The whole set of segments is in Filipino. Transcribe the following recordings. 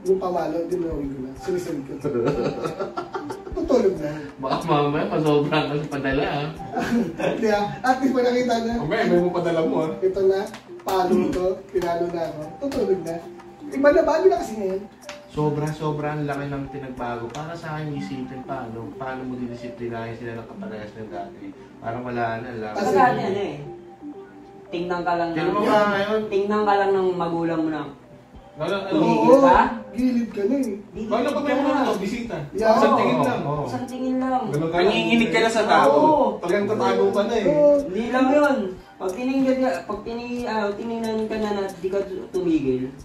Yung pamalo, dinawin ko na. Sinisend ko. Tutulog na. Baka mamaya, masobra ka sa padala ah. Hindi ah. At least pag nakita na. Okay, may mo padala mo ah. Ito na. Palo to. Pinalo na ako. Tutulog na. Iba na bago na kasi ngayon. Sobra ang laki ng pinagbago. Para sa akin, isipin paano mo didisiplinahin sila ng kaparehas ng dati. Parang wala na lang. Kasi ano eh. Tingnan ka lang Kaya mo ba ngayon? Tingnan ka lang ng magulang mo na. Oo, gilid ka na eh. Paano pag may mga bisita? Yeah. Isang tingin lang. Isang tingin lang. Nanginginig ka na sa tao. Oo. Talagang tatago ka na eh. Hindi lang yun. Pag tinignan ka na di ka tumigil,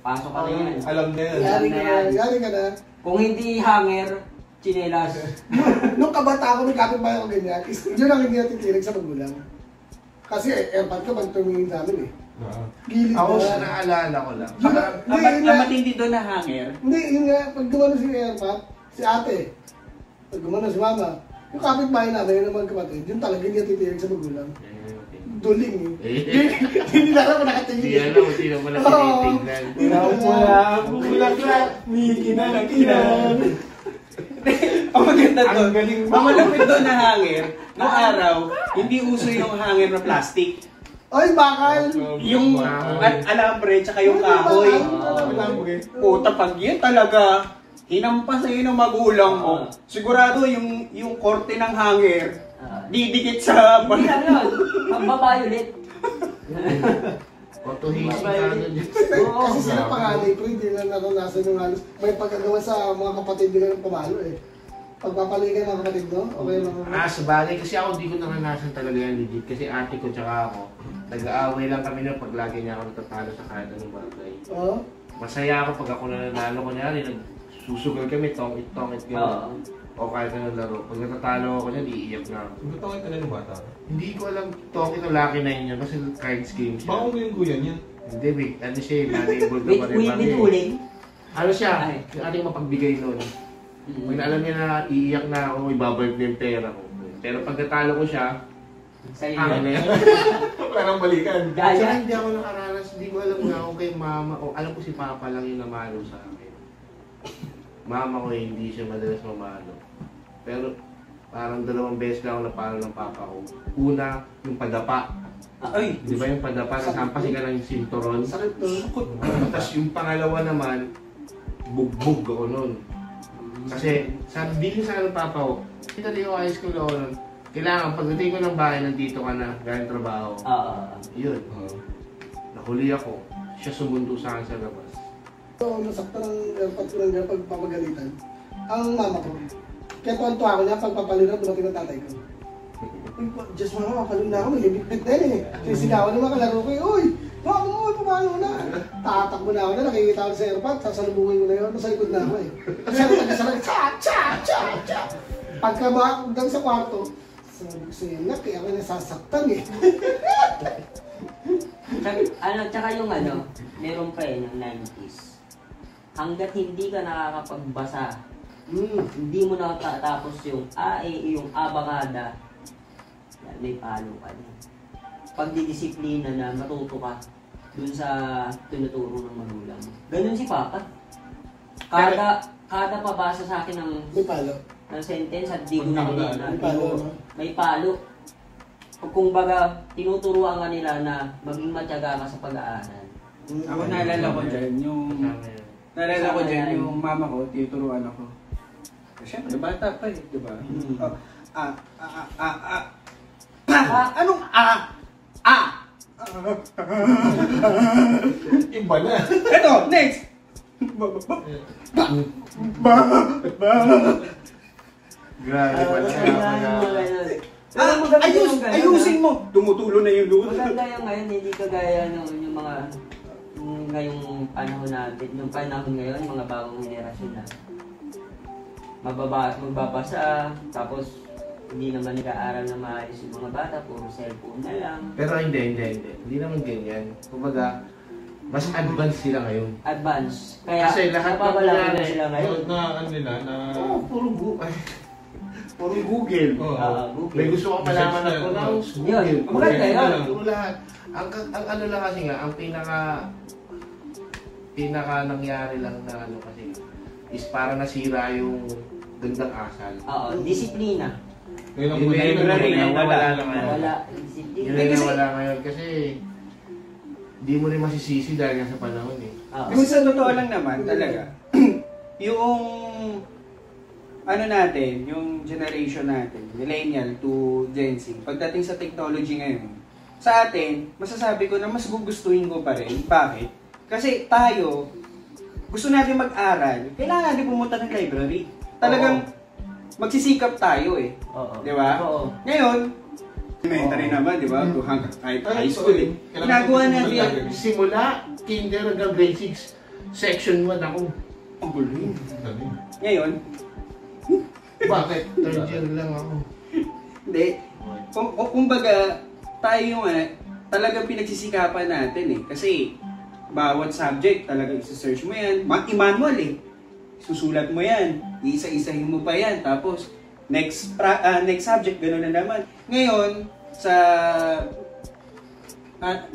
pasok ka na yan. Alam na yan. Yari ka na. Kung hindi hanger, chinelas. Nung kabata ko, may kapit-bahay ko ganyan. Yun ang hindi natin tinig sa magulang. Kasi airpod ka pag tumingin sa amin eh. Gilid Ako na. sa naalala ko lang. Ang matindi doon na hanger. Hindi, yun nga. Pag gumano si airpod, si ate. Pag gumano si mama. Yung kapit-bahay namin, yung naman kapatid, yun talaga hindi natin tinig sa magulang. Duling eh. Hindi na alam mo nakatingin. Hindi alam kung sino mo na tinitignan. Bulaklak, may kinalakinan. Ang maganda doon. Ang galing mo. Ang malapit doon na hanger, noong araw, hindi uso yung hanger na plastic. Oy, bakal! Yung alambre, tsaka yung kahoy. Puta, pag yan talaga, hinampas sa'yo ng magulang mo, sigurado yung korte ng hanger, didikit sa... Hindi lang yun. Magbabayulit. Otohisi ka na dyan. Kasi sila panganay ko, hindi na naranasan yung halos. May pagkagawa sa mga kapatid nila ng pamalo eh. Pagpapaligan ng kapatid no? Okay lang. Sabagay kasi ako hindi ko naranasan talaga yan legit. Kasi ate ko tsaka ako, nag-aaway lang kami na pag lagi niya ako natatalo sa kahit anong bagay. Oo? Masaya ako pag ako nanalo ko niya, nagsusugal kami, tongit-tongit gano'n. O kahit anong laro. Pag natatalo ako niya, iiyak na ako. Tongit ka na ng bata? Hindi ko alam tongit o lucky na yun kasi cards game siya. Baka mo yung kuya niya? Hindi, ano siya, manable ka pa rin. With uling? Ano siya? Yung ating mapagbigay noon. Pag alam niya na iiyak na ako, ibabalik na yung pera ko. Pero pag natalo ko siya, Sa'yo ano na yun. yan? Wala nang balikan. Kaya hindi ako nakaranas, hindi ko alam nga kung kay mama, o alam ko si papa lang yung namalo sa akin. Mama ko hindi siya madalas mamalo. Pero parang 2 beses lang ako napalo ng papa ko. Una, yung padapa. Ay! Di ba yung padapa, nasampasin ka ng sinturon? Sakit to. Tapos yung pangalawa naman, bugbog ako nun. Kasi sabi sa ng papa ko, kita di ko high school ako nun. Kailangan, pagdating ko ng bahay, nandito ka na, galing trabaho. Yun. Nahuli ako. Siya sumundo sa akin sa labas. So, nasakta ng airpod ko lang pagpapagalitan. Ang mama ko. Kaya tuwan-tuwa ako niya, pagpapaliran, dumating ng tatay ko. Uy, Diyos mama, mapalun na ako, may libit na yun eh. Sinisigawan ng mga kalaro ko, uy! Mama, pumalo na! Tatakbo na ako na, nakikita ako sa airpod, sasalubungin ko na yun, nasa likod na ako eh. Kasi ako taga-sarang, cha! Pagkabakagdang sa kwarto, sabi ko sa'yo, kaya ako nasasaktan eh. Tsaka yung meron pa ng 90s. Hanggat hindi ka nakakapagbasa, hindi mo natatapos yung yung abangada, may palo ka niya. Pagdidisiplina na matuto ka dun sa tinuturo ng magulang mo. Ganun si Papa. Kada pabasa sa akin May palo. ng sentence at di ko narinig na May palo. may palo. Kung baga, tinuturuan ka nila na maging matyaga ka sa pag-aaral. Ako naalala ko dyan, yung mama ko, tinuturuan ako. Siyempre, bata pa eh, di ba? Anong Iba na. Ito, next! Grabe pala. Ayusin mo! Tumutulo na yung luto. Maganda yung ngayon, hindi kagaya yung mga ngayong panahon natin, yung panahon ngayon, mga bagong henerasyon na magbabasa, tapos hindi naman nag-aaral na maayos yung mga bata, puro cellphone na lang. Pero hindi. Hindi naman ganyan. Kumbaga, mas advanced sila ngayon. Advance. Kaya, Kasi lahat ng napabalaki na nangyari, sila ngayon. puro Google. Google. May gusto ko malaman na pronounce, Google. Yun, maganda yun. Puro lahat. Ang ano lang kasi nga, ang pinaka pinaka nangyari lang na ano kasi is para nasira yung gandang asal. Oo, disiplina. Yung library na wala na ngayon. Wala, Yun disiplina. na wala ngayon kasi di mo rin masisisi dahil nga sa panahon eh. Oo. Kasi sa totoo lang naman, talaga, yung ano natin, yung generation natin, millennial to Gen Z, pagdating sa technology ngayon, sa atin, masasabi ko na mas gugustuhin ko pa rin. Bakit? Kasi tayo, gusto natin mag-aral, kailangan natin pumunta ng library. Talagang magsisikap tayo eh. Oo. Di ba? Oo. Ngayon, elementary naman, di ba? Hanggang kahit high school eh. Ginagawa natin yan. Simula kinder hanggang grade 6, section 1 ako. Ang gulo. Ngayon, Bakit? Third year lang ako. hindi. Kumbaga, tayo yung talagang pinagsisikapan natin eh. Kasi, bawat subject talaga isa-search mo yan. I-manual eh. Susulat mo yan. Iisa-isahin mo pa yan. Tapos, next subject, gano'n na naman. Ngayon, sa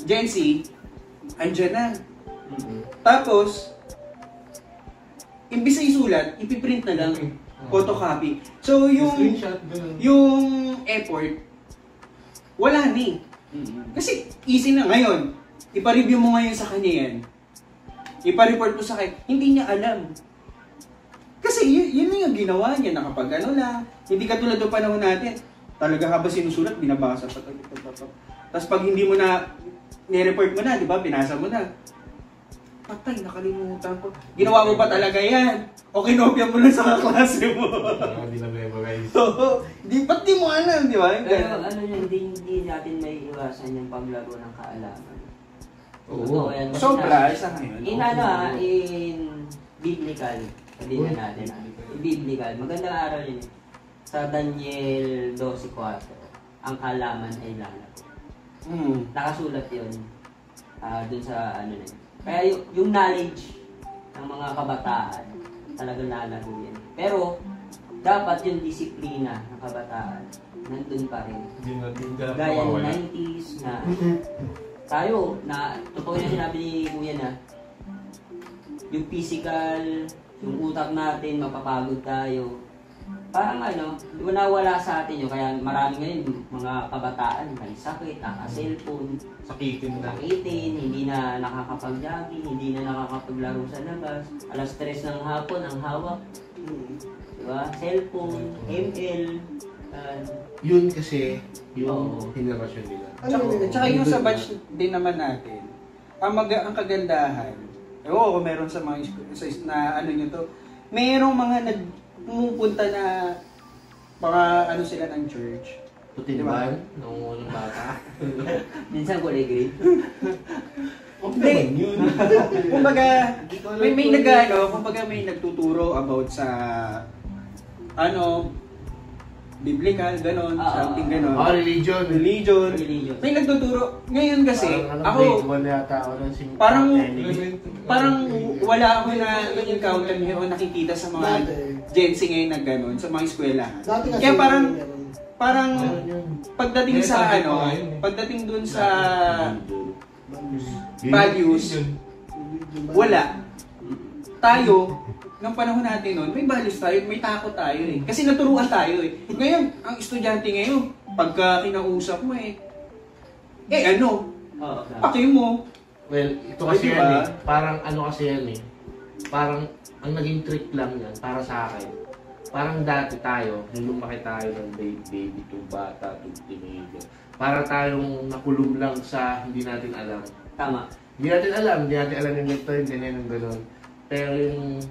Gen Z, andyan na. Tapos, imbis na isulat, ipiprint na lang. Photocopy. So, Screenshot, ganun. yung effort, wala ni. Kasi easy na ngayon. Ipa-review mo ngayon sa kanya yan. Ipa-report mo sa kanya. Hindi niya alam. Kasi yun na yung ginawa niya. Nakapag ano lang. Hindi katulad ng panahon natin. Talaga habang sinusulat, binabasa pa. Tapos pag hindi mo na, ni-report mo na, di ba? Binasa mo na. Patay, nakalimutan ko. Ginawa mo pa talaga yan. O kinopya mo lang sa kaklase mo. Hindi na memorize. Oo. Ba't di mo alam, di ba? Pero ano yun, hindi natin may iwasan yung paglaro ng kaalaman. Oo. Yan. Sobra, isa ngayon. In biblical, sabihin na natin. In biblical, magandang aral yun. Sa Daniel 12:4, ang kaalaman ay lalago. Nakasulat yun dun sa ano na yun. Kaya yung knowledge ng mga kabataan, talagang lalago yan. Pero, dapat yung disiplina ng kabataan, nandun pa rin. Gaya ng 90s na tayo, na totoo yung sinabi ni Kuya na yung physical, yung utak natin, mapapagod tayo. Parang ano, nawala sa atin yun. Kaya marami ngayon mga kabataan, may sakit, naka-cellphone, Sakitin na. hindi na nakakapag-jogging, hindi na nakakapaglaro sa labas. Alas 3 ng hapon, ang hawak. Diba? Cellphone, ML. Yun kasi, yung Oo. henerasyon nila. Tsaka yung sa batch din naman natin, ang kagandahan, kung meron sa mga na ano nyo to, merong mga pumupunta na mga ano sila ng church. Putinban, nung unang bata. Minsan kulay green. Hindi. Kumbaga, may nag-ano, kumbaga may nagtuturo about sa ano, biblical, ganon, something ganon. Religion. Religion. Religion. May nagtuturo. Ngayon kasi, grade 1 yata ako ng parang wala ako na encounter o nakikita sa mga Gen Z ngayon na ganon, sa mga eskwela. Dati kasi Kaya meron. parang pagdating sa ano, pagdating dun sa values, wala. Tayo, ng panahon natin noon, may values tayo, may takot tayo eh. Kasi naturuan tayo eh. Ngayon, ang estudyante ngayon, pagka kinausap mo ano, paki mo. Well, ito kasi Diba? yan eh. Parang ano kasi yan eh. Parang ang naging trick lang yan para sa akin. Parang dati tayo, nung lumaki tayo ng baby to bata to teenager. Para tayong nakulong lang sa hindi natin alam. Tama. Hindi natin alam yung ganito, yung ganyan, yung gano'n. Pero yung